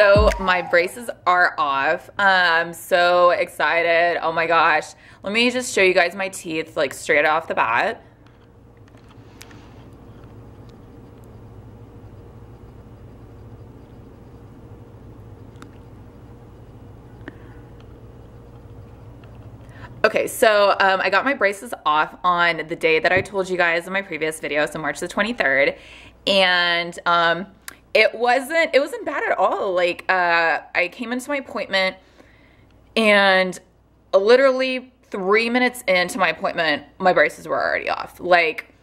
So my braces are off. I'm so excited. Oh my gosh. Let me just show you guys my teeth like straight off the bat. Okay, so I got my braces off on the day that I told you guys in my previous video, so March the 23rd, and it wasn't bad at all. Like I came into my appointment, and literally 3 minutes into my appointment, my braces were already off. Like,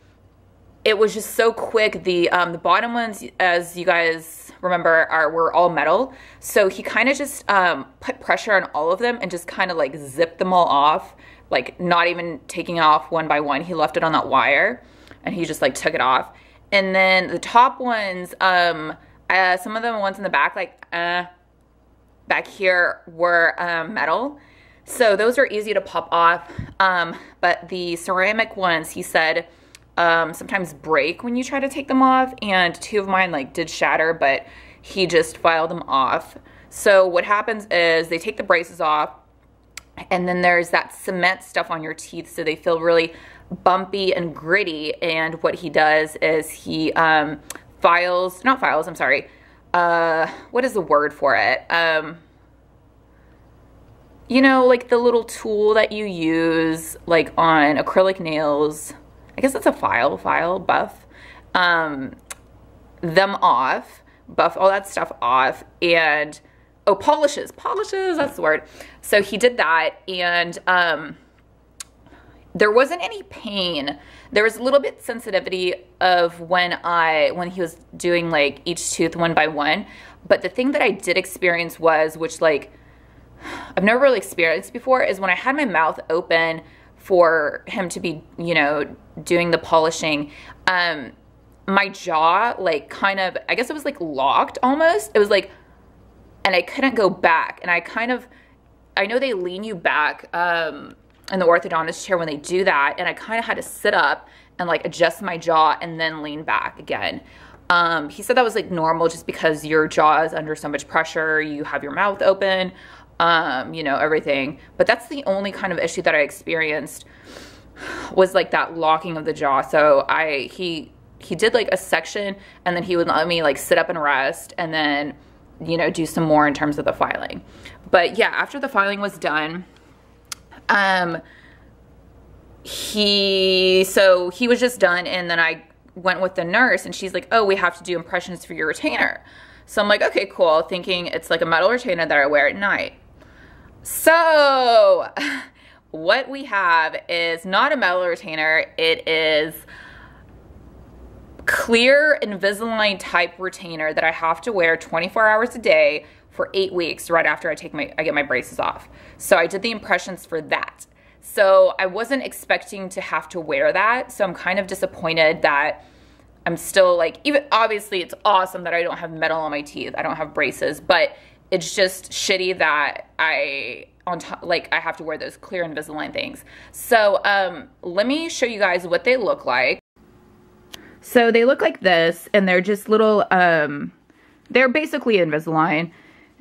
it was just so quick. The bottom ones, as you guys remember, were all metal. So he kind of just put pressure on all of them and just kind of like zipped them all off, like not even taking off one by one. He left it on that wire and he just like took it off. And then the top ones, some of the ones in the back, like back here, were metal. So those are easy to pop off. But the ceramic ones, he said, sometimes break when you try to take them off, and 2 of mine like did shatter, but he just filed them off. So what happens is they take the braces off, and then there's that cement stuff on your teeth, so they feel really bumpy and gritty. And what he does is he what is the word for it? You know, like the little tool that you use like on acrylic nails. I guess it's a buff them off, buff all that stuff off, and polishes, that's the word. So he did that, and there wasn't any pain. There was a little bit sensitivity of when he was doing like each tooth one by one, but the thing that I did experience was, which like I've never really experienced before, is when I had my mouth open for him to be, you know, doing the polishing, my jaw like kind of, I guess it was like locked almost. It was like, and I couldn't go back. And I know they lean you back in the orthodontist chair when they do that, and I kind of had to sit up and like adjust my jaw and then lean back again. He said that was like normal just because your jaw is under so much pressure, you have your mouth open, you know, everything. But that's the only kind of issue that I experienced, was like that locking of the jaw. So he did like a section, and then he would let me like sit up and rest, and then, you know, do some more in terms of the filing. But yeah, after the filing was done, he was just done, and then I went with the nurse, and she's like, oh, we have to do impressions for your retainer. So I'm like, okay, cool, thinking it's like a metal retainer that I wear at night. So what we have is not a metal retainer. It is clear Invisalign type retainer that I have to wear 24 hours a day for 8 weeks right after I get my braces off. So I did the impressions for that. So I wasn't expecting to have to wear that. So I'm kind of disappointed that I'm still like, even obviously it's awesome that I don't have metal on my teeth. I don't have braces, but it's just shitty that I have to wear those clear Invisalign things. So let me show you guys what they look like. So they look like this, and they're just little, they're basically Invisalign.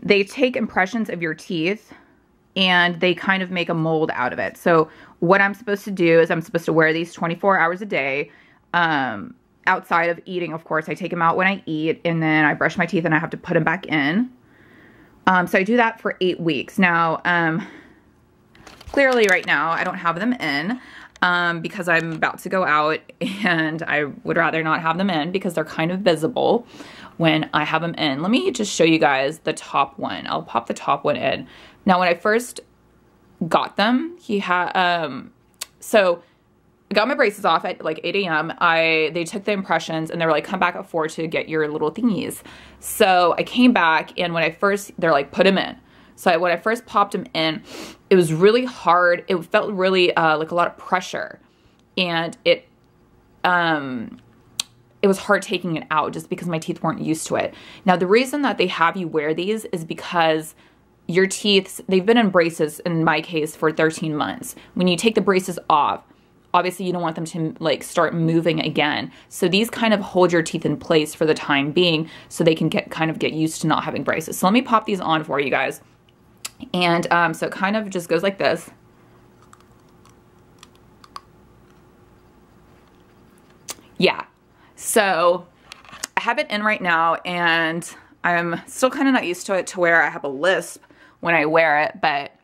They take impressions of your teeth, and they kind of make a mold out of it. So what I'm supposed to do is I'm supposed to wear these 24 hours a day, outside of eating, of course. I take them out when I eat, and then I brush my teeth, and I have to put them back in. So I do that for 8 weeks. Now, clearly right now I don't have them in, because I'm about to go out, and I would rather not have them in because they're kind of visible when I have them in. Let me just show you guys the top one. I'll pop the top one in. Now, when I first got them, so I got my braces off at like 8 a.m. They took the impressions, and they were like, come back at 4 to get your little thingies. So I came back, and they're like, put them in. So when I first popped them in, it was really hard. It felt really like a lot of pressure, and it was hard taking it out just because my teeth weren't used to it. Now, the reason that they have you wear these is because your teeth, they've been in braces, in my case, for 13 months. When you take the braces off, obviously you don't want them to like start moving again. So these kind of hold your teeth in place for the time being so they can kind of get used to not having braces. So let me pop these on for you guys. And so it kind of just goes like this. Yeah, so I have it in right now, and I'm still kind of not used to it to where I have a lisp when I wear it, but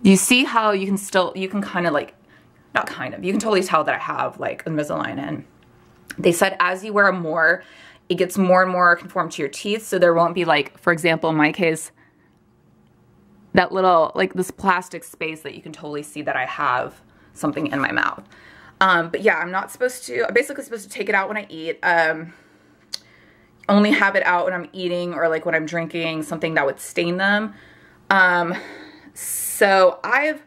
you see how you can kind of like, not kind of, you can totally tell that I have like Invisalign in. They said as you wear more, it gets more and more conformed to your teeth, so there won't be like, for example, in my case, that little, like this plastic space that you can totally see that I have something in my mouth. But yeah, I'm basically supposed to take it out when I eat. Only have it out when I'm eating or like when I'm drinking something that would stain them. So I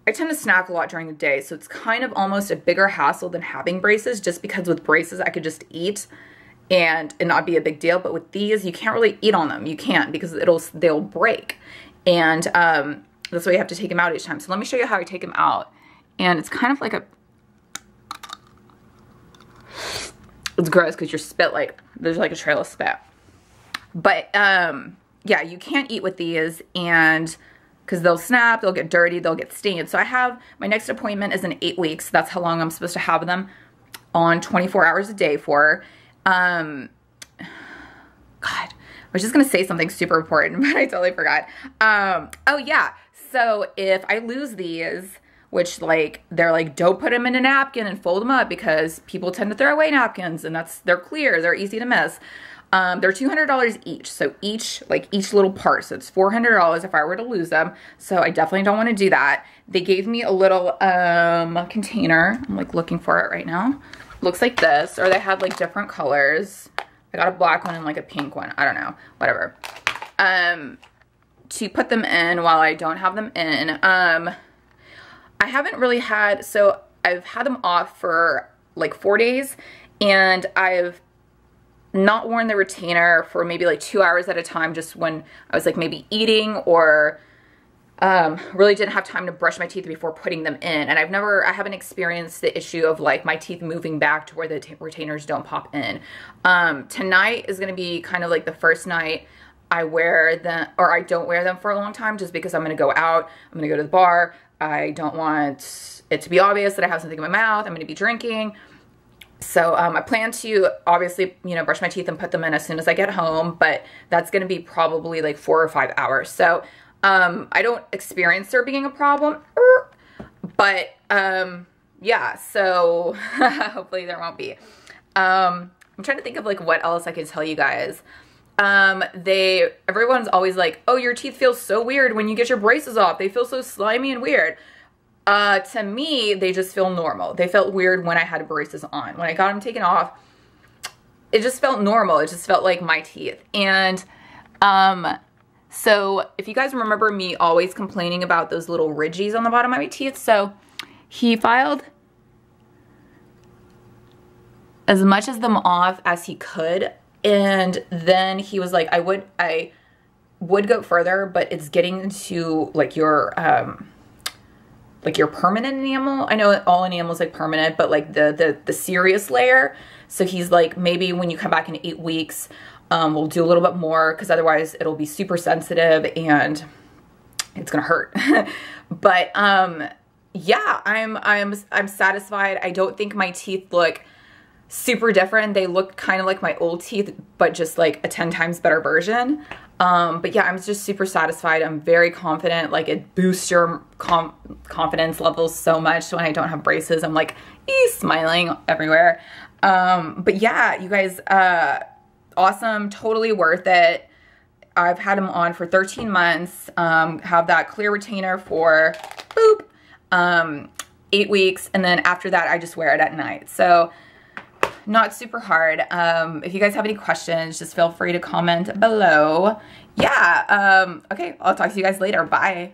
tend to snack a lot during the day, so it's kind of almost a bigger hassle than having braces, just because with braces I could just eat and it not be a big deal. But with these, you can't really eat on them. You can't, because they'll break. And that's why you have to take them out each time. So let me show you how I take them out. And it's kind of like it's gross because your spit, like, there's like a trail of spit. But yeah, you can't eat with these, and because they'll snap, they'll get dirty, they'll get stained. So my next appointment is in 8 weeks. That's how long I'm supposed to have them on 24 hours a day for. God, I was just going to say something super important, but I totally forgot. Oh yeah. So if I lose these, which like, they're like, don't put them in a napkin and fold them up, because people tend to throw away napkins, and they're clear, they're easy to miss. They're $200 each. So each little part. So it's $400 if I were to lose them. So I definitely don't want to do that. They gave me a little, container. I'm like looking for it right now. Looks like this, or they had like different colors. I got a black one and like a pink one. I don't know, whatever. To put them in while I don't have them in. I haven't really had, so I've had them off for like 4 days, and I've not worn the retainer for maybe like 2 hours at a time, just when I was like maybe eating or really didn't have time to brush my teeth before putting them in. And I haven't experienced the issue of like my teeth moving back to where the retainers don't pop in. Tonight is going to be kind of like the first night I wear them, or I don't wear them for a long time, just because I'm going to go out, I'm going to go to the bar. I don't want it to be obvious that I have something in my mouth. I'm going to be drinking. So I plan to obviously, you know, brush my teeth and put them in as soon as I get home, but that's going to be probably like 4 or 5 hours. So I don't experience there being a problem, but yeah, so hopefully there won't be. I'm trying to think of like what else I could tell you guys. Everyone's always like, oh, your teeth feel so weird when you get your braces off. They feel so slimy and weird. To me, they just feel normal. They felt weird when I had braces on. When I got them taken off, it just felt normal. It just felt like my teeth. And, so if you guys remember me always complaining about those little ridges on the bottom of my teeth, so he filed as much of them off as he could. And then he was like, I would go further, but it's getting to like your permanent enamel. I know all enamel's like permanent, but like the serious layer. So he's like, maybe when you come back in 8 weeks, we'll do a little bit more, because otherwise it'll be super sensitive and it's gonna hurt. But yeah, I'm satisfied. I don't think my teeth look super different. They look kind of like my old teeth, but just like a 10 times better version. But yeah, I'm just super satisfied. I'm very confident. Like, it boosts your confidence levels so much when I don't have braces. I'm like, smiling everywhere. But yeah, you guys, awesome. Totally worth it. I've had them on for 13 months. Have that clear retainer for 8 weeks. And then after that, I just wear it at night. So not super hard. If you guys have any questions, just feel free to comment below. Yeah. Okay. I'll talk to you guys later. Bye.